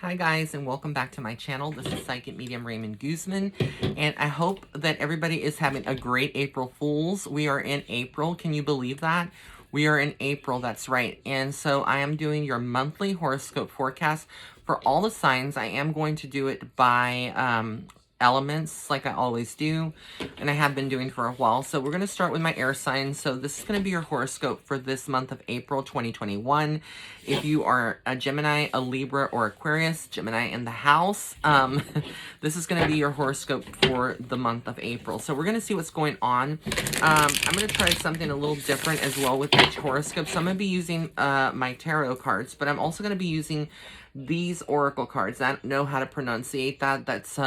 Hi guys, and welcome back to my channel. This is Psychic Medium Raymond Guzman, and I hope that everybody is having a great April Fools. We are in April. Can you believe that? We are in April, that's right. And so I am doing your monthly horoscope forecast for all the signs. I am going to do it by elements like I always do, and I have been doing for a while. So we're going to start with my air signs. So this is going to be your horoscope for this month of April 2021. If you are a Gemini, a Libra, or Aquarius, Gemini in the house, this is going to be your horoscope for the month of April. So we're going to see what's going on. I'm going to try something a little different as well with each horoscope. So I'm going to be using my tarot cards, but I'm also going to be using these oracle cards. I don't know how to pronunciate that. That's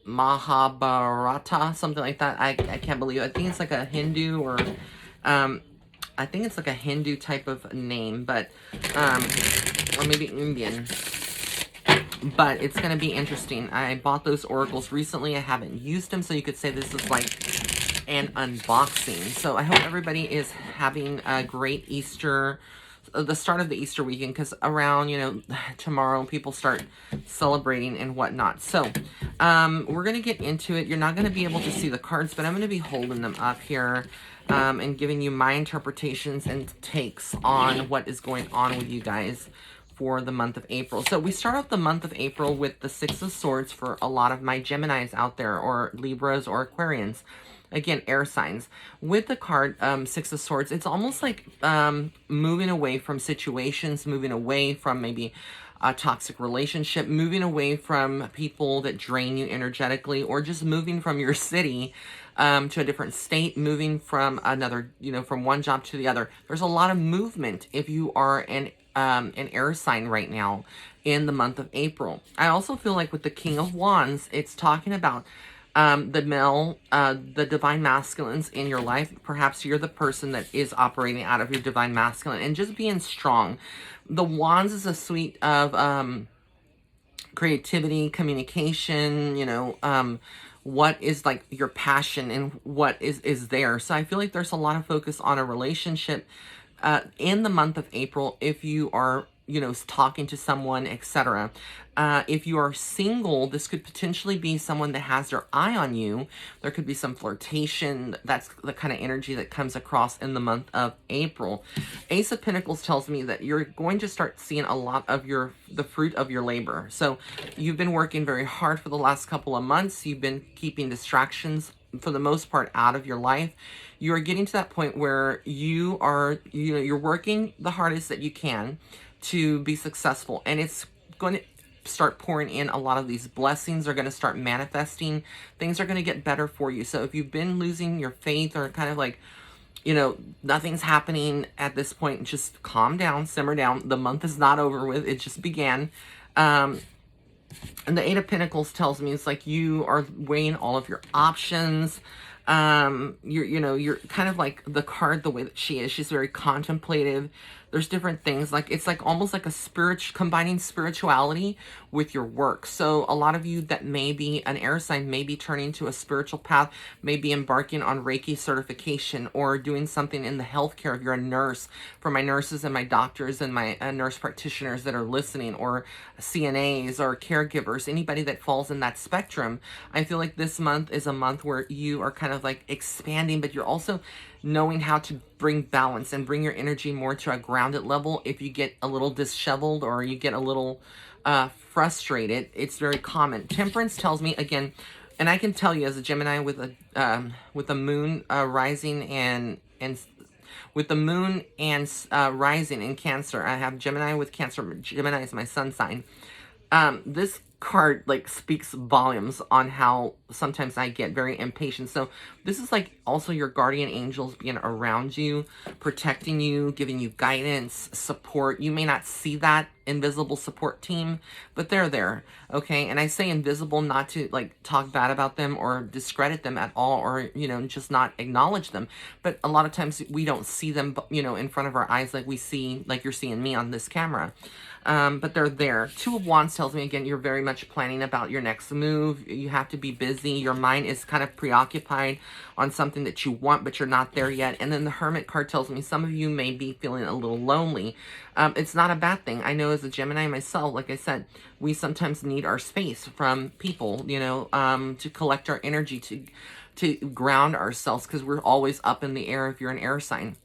Mahabharata, something like that. I can't believe it. I think it's like a Hindu or I think it's like a Hindu type of name, but or maybe Indian. But it's going to be interesting. I bought those oracles recently. I haven't used them, so you could say this is like an unboxing. So I hope everybody is having a great Easter, the start of the Easter weekend, because around, tomorrow people start celebrating and whatnot. So we're going to get into it. You're not going to be able to see the cards, but I'm going to be holding them up here and giving you my interpretations and takes on what is going on with you guys for the month of April. So we start off the month of April with the Six of Swords for a lot of my Geminis out there, or Libras or Aquarians. Again, air signs. With the card Six of Swords, it's almost like moving away from situations, moving away from maybe a toxic relationship, moving away from people that drain you energetically, or just moving from your city to a different state, moving from another, from one job to the other. There's a lot of movement if you are an air sign right now in the month of April. I also feel like with the King of Wands, it's talking about the male, the divine masculines in your life. Perhaps you're the person that is operating out of your divine masculine and just being strong. The Wands is a suite of creativity, communication, what is like your passion and what is there. So I feel like there's a lot of focus on a relationship in the month of April if you are talking to someone, etc. If you are single, this could potentially be someone that has their eye on you. There could be some flirtation. That's the kind of energy that comes across in the month of April. Ace of Pentacles tells me that you're going to start seeing a lot of the fruit of your labor. So you've been working very hard for the last couple of months. You've been keeping distractions for the most part out of your life. You are getting to that point where you are, you're working the hardest that you can to be successful, and it's going to start pouring in. A lot of these blessings are going to start manifesting. Things are going to get better for you. So if you've been losing your faith, or kind of like, nothing's happening at this point, just calm down, simmer down. The month is not over with. It just began. And the Eight of Pentacles tells me it's like you are weighing all of your options. You're kind of like the card the way that she is. She's very contemplative. There's different things, like it's like almost like a combining spirituality with your work. So a lot of you that may be an air sign may be turning to a spiritual path, may be embarking on Reiki certification, or doing something in the healthcare. If you're a nurse, for my nurses and my doctors and my nurse practitioners that are listening, or CNAs or caregivers, anybody that falls in that spectrum, I feel like this month is a month where you are kind of like expanding, but you're also knowing how to bring balance and bring your energy more to a grounded level. If you get a little disheveled or you get a little frustrated, it's very common. Temperance tells me, again, and I can tell you as a Gemini with a moon rising and with the moon and rising in Cancer. I have Gemini with Cancer. Gemini is my sun sign. This card like speaks volumes on how sometimes I get very impatient. So this is like also your guardian angels being around you, protecting you, giving you guidance, support. You may not see that invisible support team, but they're there, okay? And I say invisible not to like talk bad about them or discredit them at all, or just not acknowledge them, but a lot of times we don't see them in front of our eyes like you're seeing me on this camera. But they're there. Two of Wands tells me, again, you're very much much planning about your next move. You have to be busy. Your mind is kind of preoccupied on something that you want, but you're not there yet. And then the Hermit card tells me some of you may be feeling a little lonely. It's not a bad thing. I know as a Gemini myself, like I said, we sometimes need our space from people, you know, to collect our energy, to ground ourselves, because we're always up in the air if you're an air sign.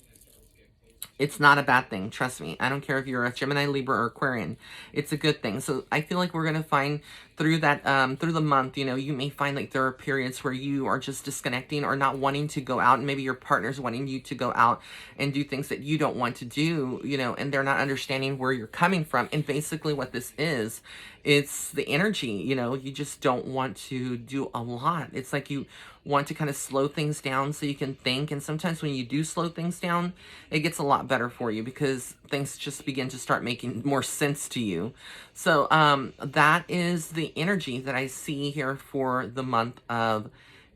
It's not a bad thing. Trust me. I don't care if you're a Gemini, Libra, or Aquarian. It's a good thing. So I feel like we're going to find through that, through the month, you know, you may find like there are periods where you are just disconnecting or not wanting to go out. And maybe your partner's wanting you to go out and do things that you don't want to do, you know, and they're not understanding where you're coming from. And basically what this is, it's the energy, you know, you just don't want to do a lot. It's like you want to kind of slow things down so you can think. And sometimes when you do slow things down, it gets a lot better for you because things just begin to start making more sense to you. So that is the energy that I see here for the month of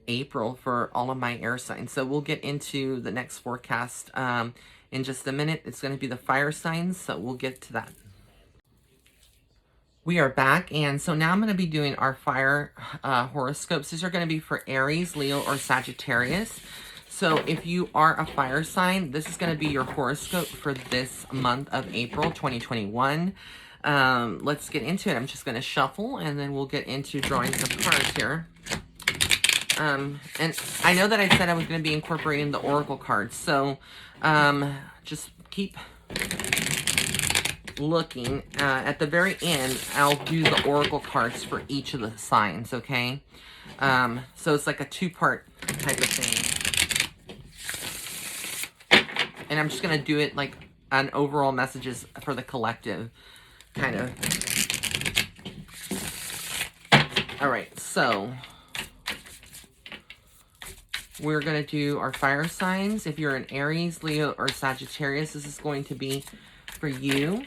April for all of my air signs. So we'll get into the next forecast in just a minute. It's going to be the fire signs, so we'll get to that. We are back, and so now I'm going to be doing our fire horoscopes. These are going to be for Aries, Leo, or Sagittarius. So if you are a fire sign, this is going to be your horoscope for this month of April 2021. Let's get into it. I'm just going to shuffle, and then we'll get into drawing some cards here. And I know that I said I was going to be incorporating the oracle cards, so just keep looking. At the very end, I'll do the oracle cards for each of the signs, okay? So it's like a two-part type of thing. And I'm just going to do it like on overall messages for the collective, kind of. Alright, so we're going to do our fire signs. If you're an Aries, Leo, or Sagittarius, this is going to be for you.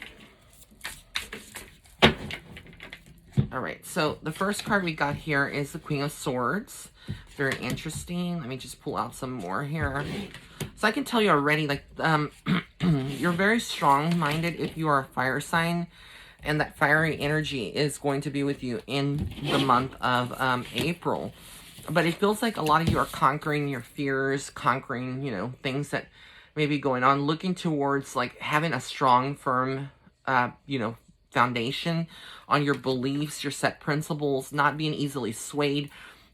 Alright, so the first card we got here is the Queen of Swords. Very interesting. Let me just pull out some more here. So I can tell you already, like, you're very strong-minded if you are a fire sign, and that fiery energy is going to be with you in the month of April. But it feels like a lot of you are conquering your fears, conquering, you know, things that may be going on, looking towards, like, having a strong, firm, you know, foundation on your beliefs, your set principles, not being easily swayed,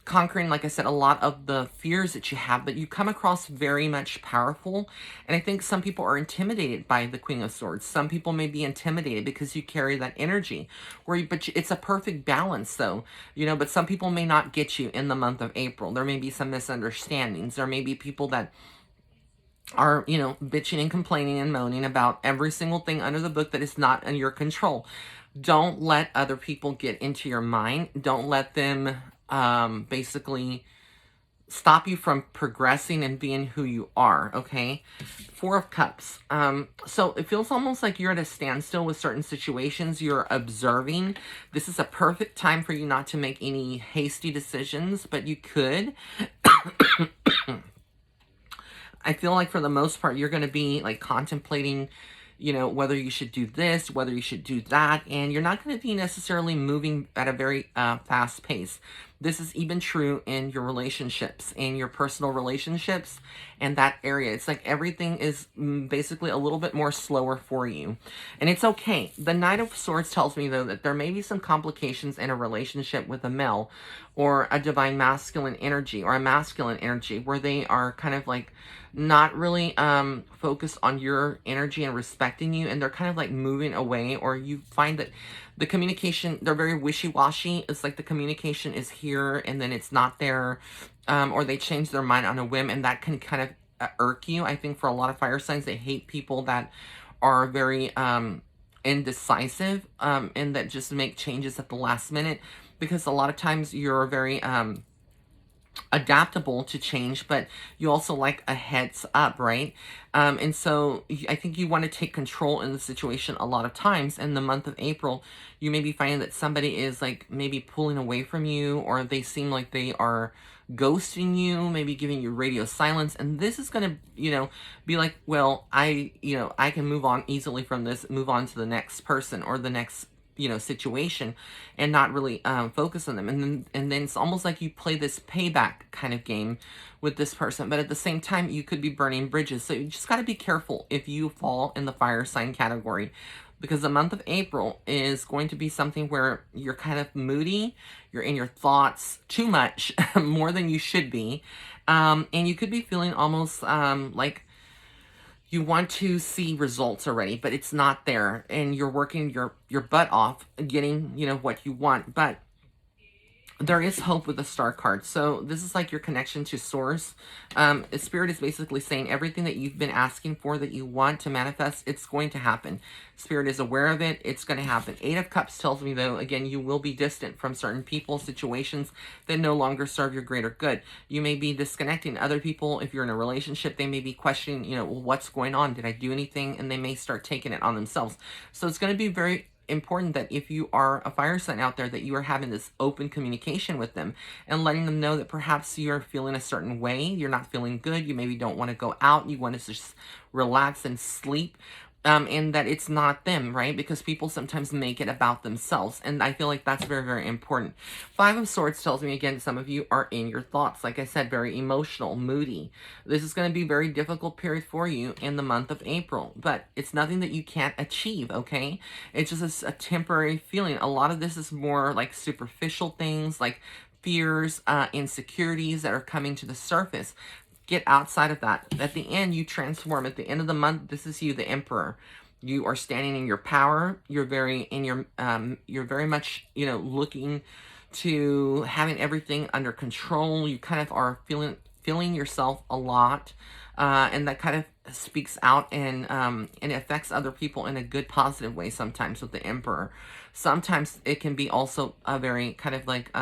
conquering, like I said, a lot of the fears that you have, but you come across very much powerful. And I think some people are intimidated by the Queen of Swords. Some people may be intimidated because you carry that energy. But it's a perfect balance, though, you know, but some people may not get you in the month of April. There may be some misunderstandings. There may be people that are, you know, bitching and complaining and moaning about every single thing under the book that is not in your control. Don't let other people get into your mind. Don't let them basically stop you from progressing and being who you are, okay? Four of Cups. So it feels almost like you're at a standstill with certain situations. You're observing. This is a perfect time for you not to make any hasty decisions, but you could. I feel like for the most part, you're going to be like contemplating, you know, whether you should do this, whether you should do that, and you're not going to be necessarily moving at a very fast pace. This is even true in your relationships, in your personal relationships, and that area. It's like everything is basically a little bit more slower for you. And it's okay. The Knight of Swords tells me, though, that there may be some complications in a relationship with a male or a divine masculine energy or a masculine energy where they are kind of like not really focused on your energy and respecting you, and they're kind of like moving away, or you find that the communication, they're very wishy-washy. It's like the communication is here and then it's not there, or they change their mind on a whim, and that can kind of irk you. I think for a lot of fire signs, they hate people that are very indecisive and that just make changes at the last minute, because a lot of times you're very adaptable to change, but you also like a heads up, right? And so I think you want to take control in the situation a lot of times. In the month of April, you may be finding that somebody is like maybe pulling away from you, or they seem like they are ghosting you, maybe giving you radio silence. And this is going to, you know, be like, well, I can move on easily from this, move on to the next person or the next situation and not really focus on them. And then it's almost like you play this payback kind of game with this person, but at the same time you could be burning bridges. So you just got to be careful if you fall in the fire sign category, because the month of April is going to be something where you're kind of moody, you're in your thoughts too much, more than you should be, and you could be feeling almost like you want to see results already, but it's not there, and you're working your butt off getting what you want. But there is hope with the star card. So this is like your connection to source. Spirit is basically saying everything that you've been asking for, that you want to manifest, it's going to happen. Spirit is aware of it. It's going to happen. 8 of Cups tells me, though, again, you will be distant from certain people, situations that no longer serve your greater good. You may be disconnecting other people. If you're in a relationship, they may be questioning, well, what's going on? Did I do anything? And they may start taking it on themselves. So it's going to be very important that if you are a fire sign out there, that you are having this open communication with them and letting them know that perhaps you're feeling a certain way, you're not feeling good, you maybe don't want to go out, you want to just relax and sleep, and that it's not them, right? Because people sometimes make it about themselves, and I feel like that's very, very important. 5 of Swords tells me, again, some of you are in your thoughts. Like I said, very emotional, moody. This is going to be a very difficult period for you in the month of April, but it's nothing that you can't achieve, okay? It's just a temporary feeling. A lot of this is more like superficial things, like fears, insecurities that are coming to the surface. Get outside of that. At the end, you transform. At the end of the month, this is you, the Emperor. You are standing in your power. You're very much, looking to having everything under control. You kind of are feeling yourself a lot, and that kind of speaks out, and it affects other people in a good, positive way. Sometimes with the Emperor, sometimes it can be also a very kind of like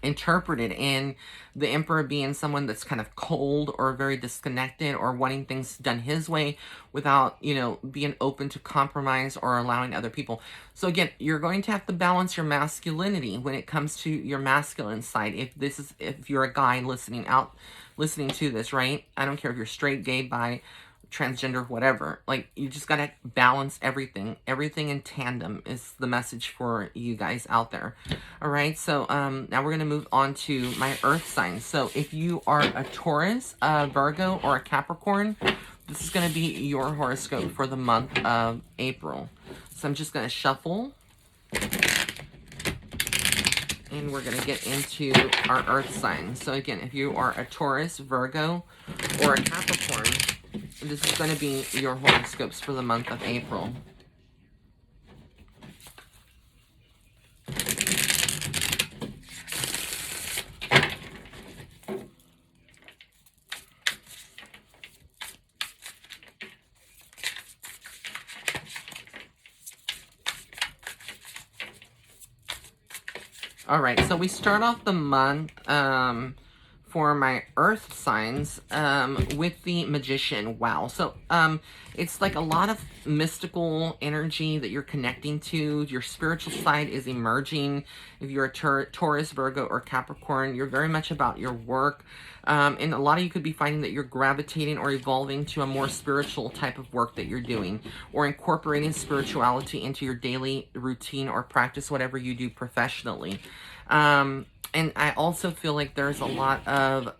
interpreted in the Emperor being someone that's kind of cold or very disconnected or wanting things done his way without, being open to compromise or allowing other people. So again, you're going to have to balance your masculinity when it comes to your masculine side. If you're a guy listening to this, right? I don't care if you're straight, gay, bi, transgender, whatever. Like, you just gotta balance everything. Everything in tandem is the message for you guys out there. All right, so now we're gonna move on to my earth signs. So if you are a Taurus, a Virgo, or a Capricorn, this is gonna be your horoscope for the month of April. So I'm just gonna shuffle, and we're gonna get into our earth signs. So again, if you are a Taurus, Virgo, or a Capricorn, this is going to be your horoscopes for the month of April. All right, so we start off the month for my earth signs with the Magician. Wow. So it's like a lot of mystical energy that you're connecting to. Your spiritual side is emerging. If you're a Taurus, Virgo, or Capricorn, you're very much about your work. And a lot of you could be finding that you're gravitating or evolving to a more spiritual type of work that you're doing, or incorporating spirituality into your daily routine or practice, whatever you do professionally. And I also feel like there's a lot of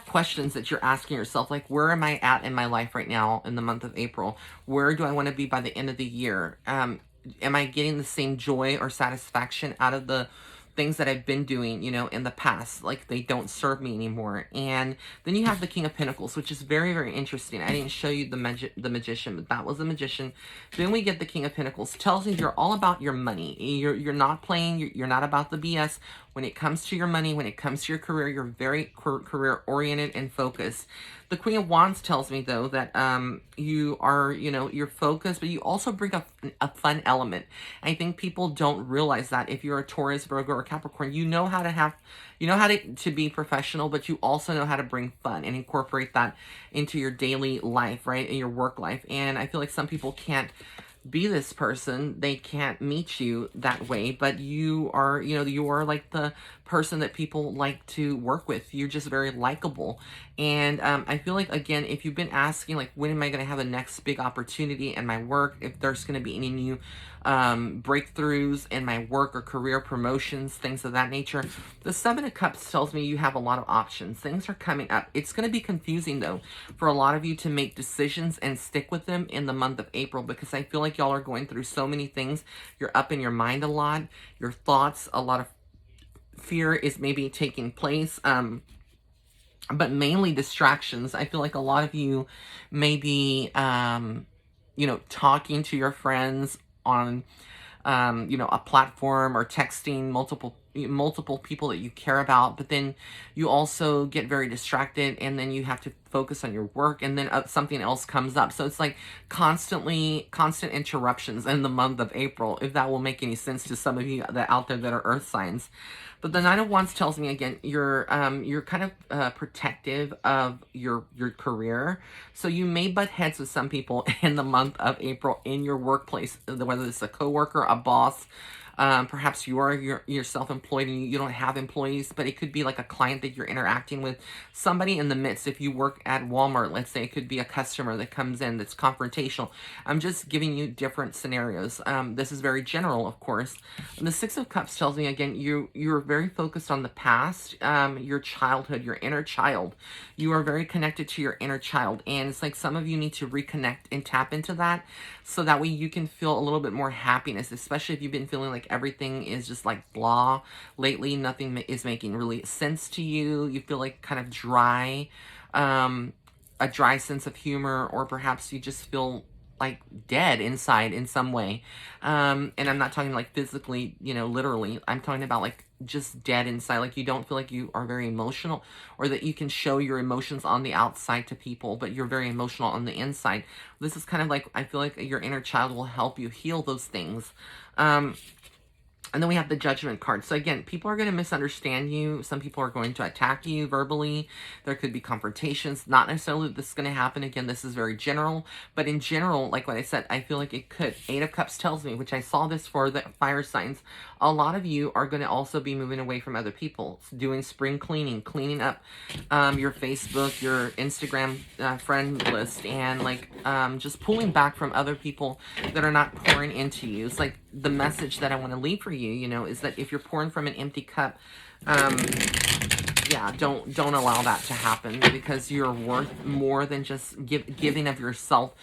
questions that you're asking yourself, like, where am I at in my life right now in the month of April? Where do I want to be by the end of the year? Am I getting the same joy or satisfaction out of the things that I've been doing, in the past? Like, they don't serve me anymore. And then you have the King of Pentacles, which is very, very interesting. I didn't show you the Magician, but that was the Magician. Then we get the King of Pentacles. Tells you you're all about your money. You're not playing. You're not about the BS. When it comes to your money, when it comes to your career, you're very career-oriented and focused. The Queen of Wands tells me, though, that you are, you're focused, but you also bring up a fun element. I think people don't realize that if you're a Taurus, Virgo, or Capricorn, you know how to be professional, but you also know how to bring fun and incorporate that into your daily life, right, in your work life. And I feel like some people can't be this person. They can't meet you that way, but you are, you are like the person that people like to work with. You're just very likable. And I feel like, again, if you've been asking, like, when am I going to have the next big opportunity in my work, if there's going to be any new breakthroughs in my work or career promotions, things of that nature, the Seven of Cups tells me you have a lot of options. Things are coming up. It's going to be confusing, though, for a lot of you to make decisions and stick with them in the month of April, because I feel like y'all are going through so many things. You're up in your mind a lot, your thoughts, a lot of fear is maybe taking place, but mainly distractions. I feel like a lot of you may be, talking to your friends on, a platform, or texting multiple people that you care about, but then you also get very distracted, and then you have to focus on your work, and then something else comes up. So it's like constant interruptions in the month of April, if that will make any sense to some of you that out there that are earth signs. But the Nine of Wands tells me, again, you're kind of protective of your career. So you may butt heads with some people in the month of April in your workplace, whether it's a coworker, a boss. Perhaps you're self-employed and you don't have employees, but it could be like a client that you're interacting with, somebody in the midst. If you work at Walmart, let's say, it could be a customer that comes in that's confrontational. I'm just giving you different scenarios. This is very general, of course. And the Six of Cups tells me, again, you're very focused on the past, your childhood, your inner child. You are very connected to your inner child, and it's like some of you need to reconnect and tap into that, so that way you can feel a little bit more happiness, especially if you've been feeling like everything is just like blah lately. Nothing is making really sense to you. You feel like kind of dry, a dry sense of humor, or perhaps you just feel like dead inside in some way. And I'm not talking like physically, literally. I'm talking about like just dead inside. Like you don't feel like you are very emotional, or that you can show your emotions on the outside to people, but you're very emotional on the inside. This is kind of like, I feel like your inner child will help you heal those things. And then we have the Judgment card. So again, people are going to misunderstand you. Some people are going to attack you verbally. There could be confrontations. Not necessarily that this is going to happen. Again, this is very general. But in general, like what I said, I feel like it could. Eight of Cups tells me, which I saw this for the fire signs, a lot of you are going to also be moving away from other people. Doing spring cleaning, cleaning up your Facebook, your Instagram friend list, and like just pulling back from other people that are not pouring into you. It's like the message that I want to leave for you, is that if you're pouring from an empty cup, yeah, don't allow that to happen, because you're worth more than just giving of yourself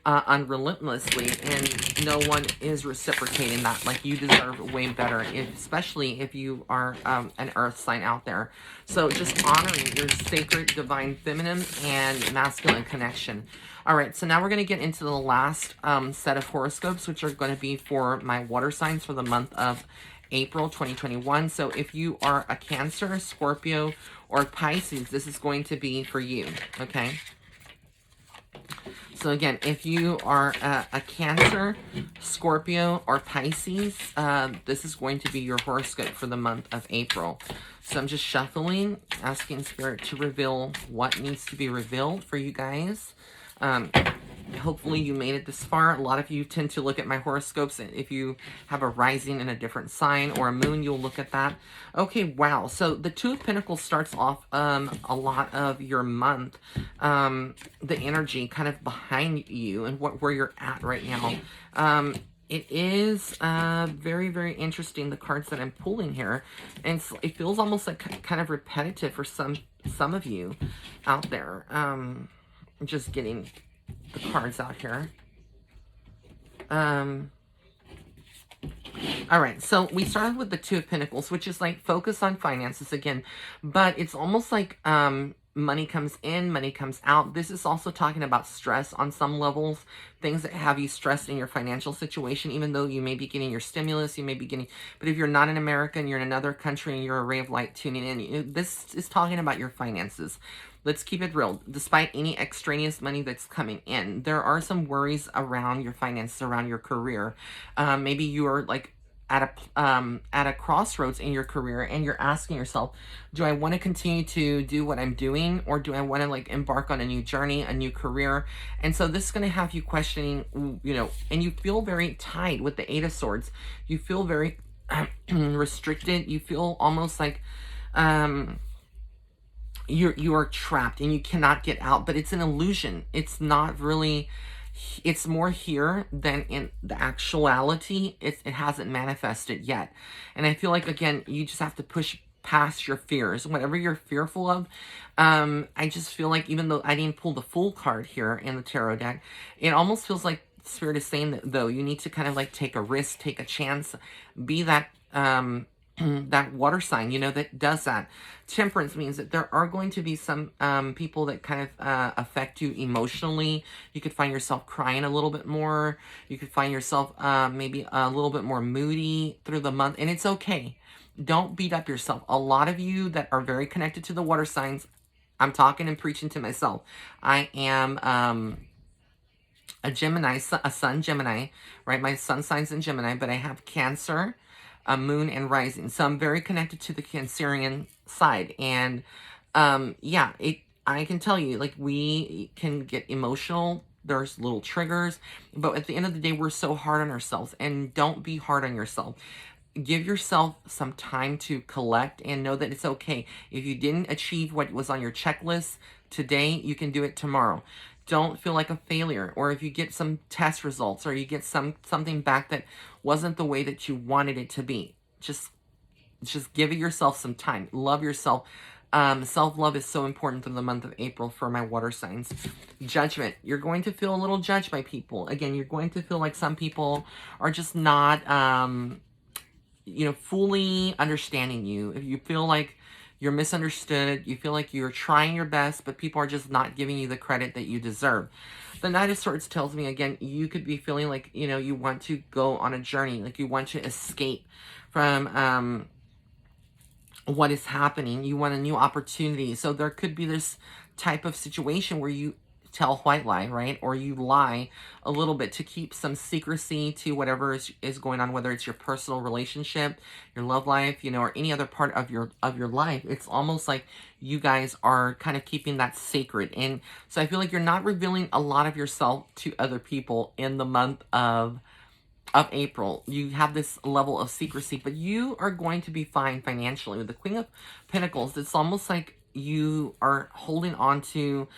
unrelentlessly, and no one is reciprocating that. Like, you deserve way better, especially if you are an earth sign out there. So just honoring your sacred divine feminine and masculine connection. All right, so now we're going to get into the last set of horoscopes, which are going to be for my water signs for the month of April 2021. So if you are a Cancer, Scorpio, or Pisces, this is going to be for you, okay? So again, if you are a Cancer, Scorpio, or Pisces, this is going to be your horoscope for the month of April. So I'm just shuffling, asking Spirit to reveal what needs to be revealed for you guys. Hopefully you made it this far. A lot of you tend to look at my horoscopes, and if you have a rising in a different sign or a moon, you'll look at that. Okay, wow. So the Two of Pentacles starts off a lot of your month, the energy kind of behind you and where you're at right now. It is very, very interesting, the cards that I'm pulling here. And it feels almost like kind of repetitive for some of you out there. Just getting the cards out here. All right, so we started with the Two of Pentacles, which is like focus on finances again, but it's almost like money comes in, money comes out. This is also talking about stress on some levels, things that have you stressed in your financial situation, even though you may be getting your stimulus, you may be getting, but if you're not in America and you're in another country and you're a ray of light tuning in, this is talking about your finances. Let's keep it real. Despite any extraneous money that's coming in, there are some worries around your finances, around your career. Maybe you are like at a crossroads in your career, and you're asking yourself, do I want to continue to do what I'm doing, or do I want to like embark on a new journey, a new career? And so this is going to have you questioning, and you feel very tied with the Eight of Swords. You feel very restricted. You feel almost like you are trapped and you cannot get out, but it's an illusion. It's not really, it's more here than in the actuality. It hasn't manifested yet. And I feel like, again, you just have to push past your fears, whatever you're fearful of. I just feel like, even though I didn't pull the full card here in the tarot deck, it almost feels like Spirit is saying that, though, you need to kind of like take a risk, take a chance, be that that water sign, that does that. Temperance means that there are going to be some people that kind of affect you emotionally. You could find yourself crying a little bit more. You could find yourself maybe a little bit more moody through the month, and it's okay. Don't beat up yourself. A lot of you that are very connected to the water signs, I'm talking and preaching to myself. I am a Gemini, a sun Gemini, right? My sun sign's in Gemini, but I have Cancer, moon, and rising. So I'm very connected to the Cancerian side. And yeah, I can tell you, like, we can get emotional. There's little triggers. But at the end of the day, we're so hard on ourselves. And don't be hard on yourself. Give yourself some time to collect and know that it's okay. If you didn't achieve what was on your checklist today, you can do it tomorrow. Don't feel like a failure. Or if you get some test results or you get something back that wasn't the way that you wanted it to be, just give yourself some time. Love yourself. Self-love is so important through the month of April for my water signs. Judgment. You're going to feel a little judged by people. Again, you're going to feel like some people are just not fully understanding you. If you feel like you're misunderstood, you feel like you're trying your best, but people are just not giving you the credit that you deserve. The Knight of Swords tells me, again, you could be feeling like, you want to go on a journey, like you want to escape from what is happening. You want a new opportunity. So there could be this type of situation where you tell white lie, right? Or you lie a little bit to keep some secrecy to whatever is going on, whether it's your personal relationship, your love life, or any other part of your life. It's almost like you guys are kind of keeping that sacred. And so I feel like you're not revealing a lot of yourself to other people in the month of April. You have this level of secrecy, but you are going to be fine financially. With the Queen of Pentacles, it's almost like you are holding on to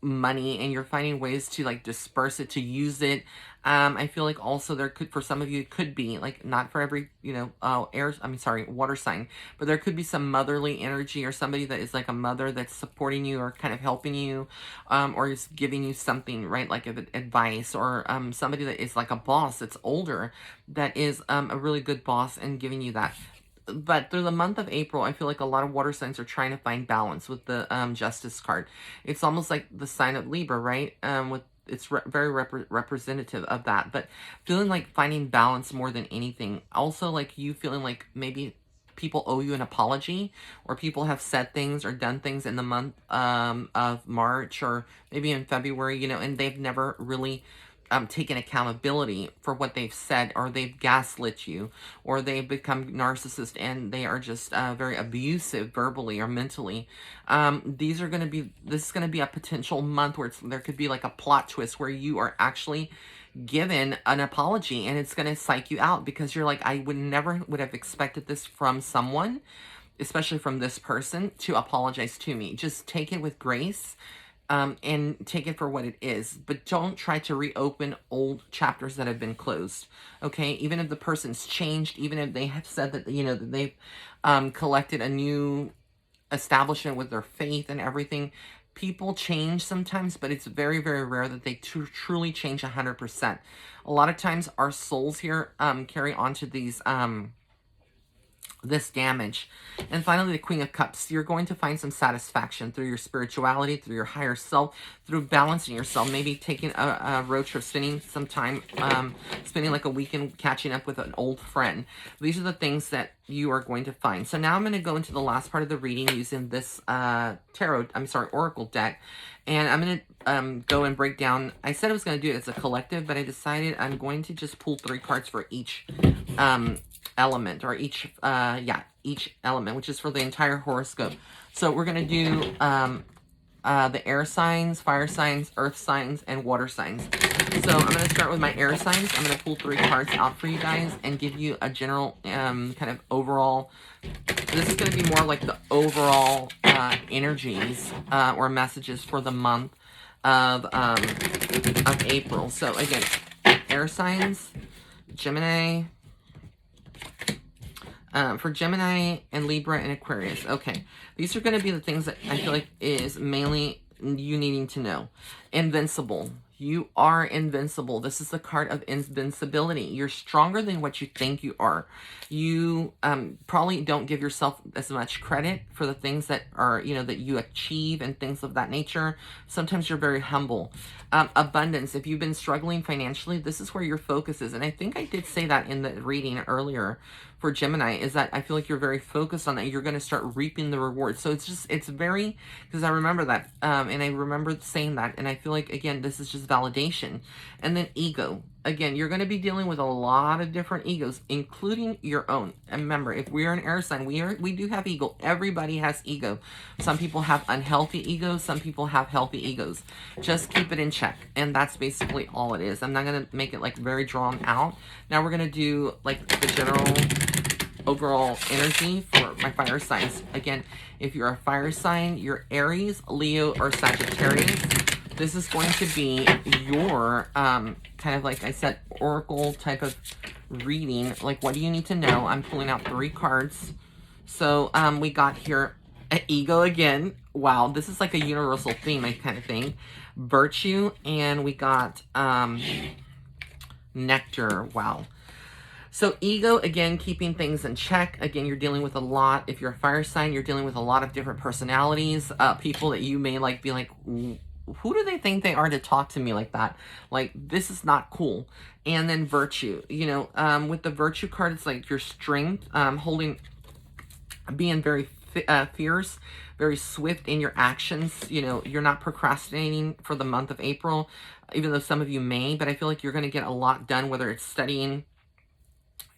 money and you're finding ways to like disperse it, to use it. I feel like also there could, for some of you, it could be like, not for every, water sign, but there could be some motherly energy or somebody that is like a mother that's supporting you or kind of helping you, or is giving you something, right? Like advice, or somebody that is like a boss that's older, that is a really good boss and giving you that. But through the month of April, I feel like a lot of water signs are trying to find balance with the Justice card. It's almost like the sign of Libra, right? It's very representative of that. But feeling like finding balance more than anything. Also, like you feeling like maybe people owe you an apology, or people have said things or done things in the month of March, or maybe in February, and they've never really taken accountability for what they've said, or they've gaslit you, or they've become narcissist and they are just very abusive verbally or mentally. This is going to be a potential month where there could be like a plot twist where you are actually given an apology, and it's going to psych you out, because you're like, I never would have expected this from someone, especially from this person, to apologize to me. Just take it with grace. And take it for what it is, but don't try to reopen old chapters that have been closed. Okay, even if the person's changed, even if they have said that that they've collected a new establishment with their faith and everything. People change sometimes, but it's very, very rare that they truly change 100%. A lot of times, our souls here carry on to these this damage. And finally, the Queen of Cups. You're going to find some satisfaction through your spirituality, through your higher self, through balancing yourself, maybe taking a road trip, spending some time, spending like a weekend catching up with an old friend. These are the things that you are going to find. So now I'm going to go into the last part of the reading using this Oracle deck. And I'm going to go and break down. I said I was going to do it as a collective, but I decided I'm going to just pull 3 cards for each element, or each element, which is for the entire horoscope. So we're going to do the air signs, fire signs, earth signs, and water signs. So I'm going to start with my air signs. I'm going to pull 3 cards out for you guys and give you a general kind of overall. This is going to be more like the overall energies or messages for the month of April. So again, air signs, Gemini. For Gemini and Libra and Aquarius. Okay, these are going to be the things that I feel like is mainly you needing to know. Invincible. You are invincible. This is the card of invincibility. You're stronger than what you think you are. You probably don't give yourself as much credit for the things that are, that you achieve and things of that nature. Sometimes you're very humble. Abundance. If you've been struggling financially, this is where your focus is. And I think I did say that in the reading earlier for Gemini, is that I feel like you're very focused on that. You're going to start reaping the rewards. So it's very, because I remember that, and I remember saying that, and I feel like, again, this is just validation. And then ego. Again, you're going to be dealing with a lot of different egos, including your own. And remember, if we are an air sign, we do have ego. Everybody has ego. Some people have unhealthy egos. Some people have healthy egos. Just keep it in check. And that's basically all it is. I'm not going to make it like very drawn out. Now we're going to do like the general overall energy for my fire signs. Again, if you're a fire sign, you're Aries, Leo, or Sagittarius. This is going to be your, kind of like I said, oracle type of reading. Like, what do you need to know? I'm pulling out 3 cards. So, we got here, ego again. Wow, this is like a universal theme, kind of thing. Virtue, and we got, nectar. Wow. So ego, again, keeping things in check. Again, you're dealing with a lot. If you're a fire sign, you're dealing with a lot of different personalities. People that you may like be like, who do they think they are to talk to me like that? Like, this is not cool. And then virtue, with the virtue card, it's like your strength, being very fierce, very swift in your actions. You're not procrastinating for the month of April, even though some of you may, but I feel like you're going to get a lot done, whether it's studying,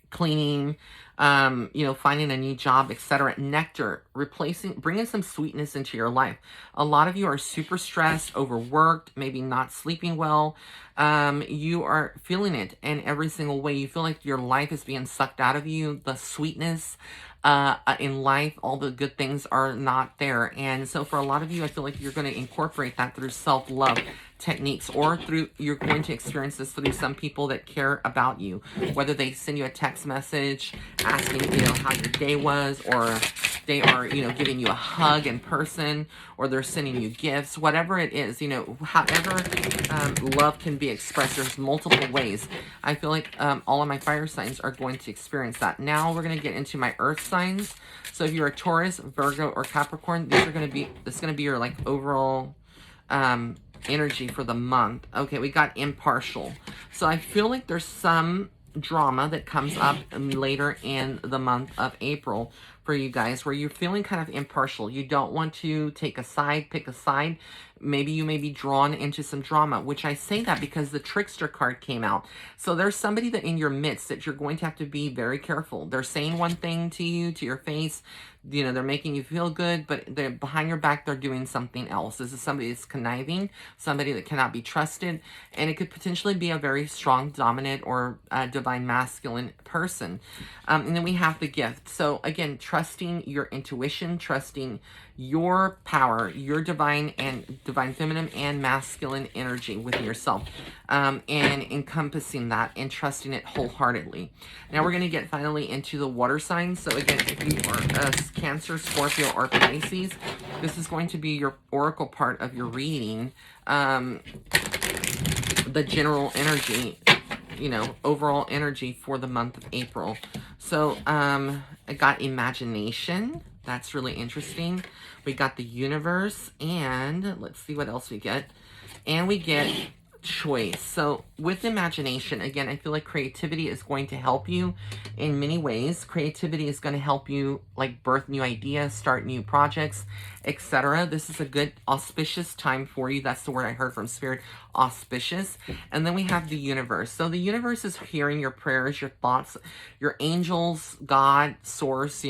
cleaning, finding a new job, etc. Nectar, bringing some sweetness into your life. A lot of you are super stressed, overworked, maybe not sleeping well. You are feeling it in every single way. You feel like your life is being sucked out of you. The sweetness in life, all the good things are not there. And so for a lot of you, I feel like you're going to incorporate that through self-love techniques, or you're going to experience this through some people that care about you, whether they send you a text message asking, how your day was, or they are, giving you a hug in person, or they're sending you gifts, whatever it is, however love can be expressed. There's multiple ways. I feel like all of my fire signs are going to experience that. Now we're going to get into my earth signs. So if you're a Taurus, Virgo, or Capricorn, this is going to be your like overall energy for the month. Okay, we got impartial. So I feel like there's some drama that comes up later in the month of April for you guys, where you're feeling kind of impartial. You don't want to pick a side. Maybe you may be drawn into some drama, which I say that because the trickster card came out. So there's somebody that in your midst that you're going to have to be very careful. They're saying one thing to you, to your face, they're making you feel good, but they're behind your back, they're doing something else. This is somebody that's conniving, somebody that cannot be trusted, and it could potentially be a very strong, dominant, or divine masculine person. And then we have the gift. So again, trusting your intuition, trusting your power, your divine feminine and masculine energy within yourself, and encompassing that and trusting it wholeheartedly. Now we're going to get finally into the water signs. So again, if you are a Cancer, Scorpio, or Pisces, this is going to be your oracle part of your reading, the general energy, overall energy for the month of April. So I got imagination. That's really interesting. We got the universe, and let's see what else we get. And we get choice. So with imagination, again, I feel like creativity is going to help you in many ways. Creativity is going to help you like birth new ideas, start new projects, etc. This is a good auspicious time for you. That's the word I heard from Spirit, auspicious. And then we have the universe. So the universe is hearing your prayers, your thoughts, your angels, God, source,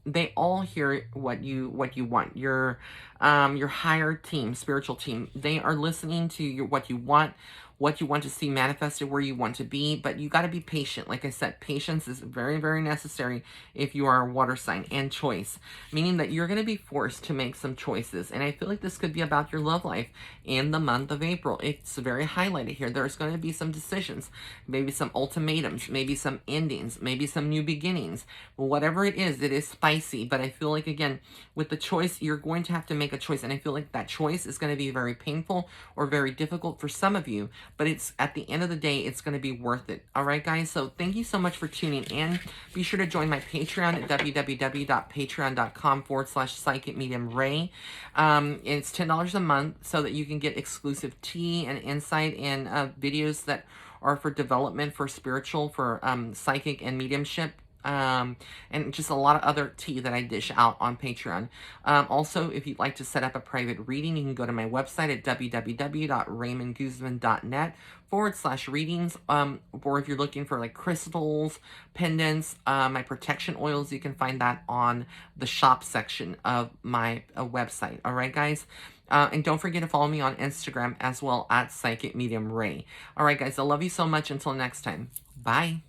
they all hear what you want. Your higher team, spiritual team, they are listening to what you want, what you want to see manifested, where you want to be, but you got to be patient. Like I said, patience is very, very necessary if you are a water sign, and choice, meaning that you're going to be forced to make some choices. And I feel like this could be about your love life in the month of April. It's very highlighted here. There's going to be some decisions, maybe some ultimatums, maybe some endings, maybe some new beginnings. Whatever it is spicy. But I feel like, again, with the choice, you're going to have to make a choice. And I feel like that choice is going to be very painful or very difficult for some of you, but it's at the end of the day, it's going to be worth it. All right, guys. So thank you so much for tuning in. Be sure to join my Patreon at www.patreon.com/psychic medium Ray. It's $10 a month so that you can get exclusive tea and insight and videos that are for development, for spiritual, for psychic and mediumship. And just a lot of other tea that I dish out on Patreon. Also, if you'd like to set up a private reading, you can go to my website at www.raymondguzman.net/readings. Or if you're looking for like crystals, pendants, my protection oils, you can find that on the shop section of my website. All right, guys. And don't forget to follow me on Instagram as well at Psychic Medium Ray. All right, guys. I love you so much. Until next time. Bye.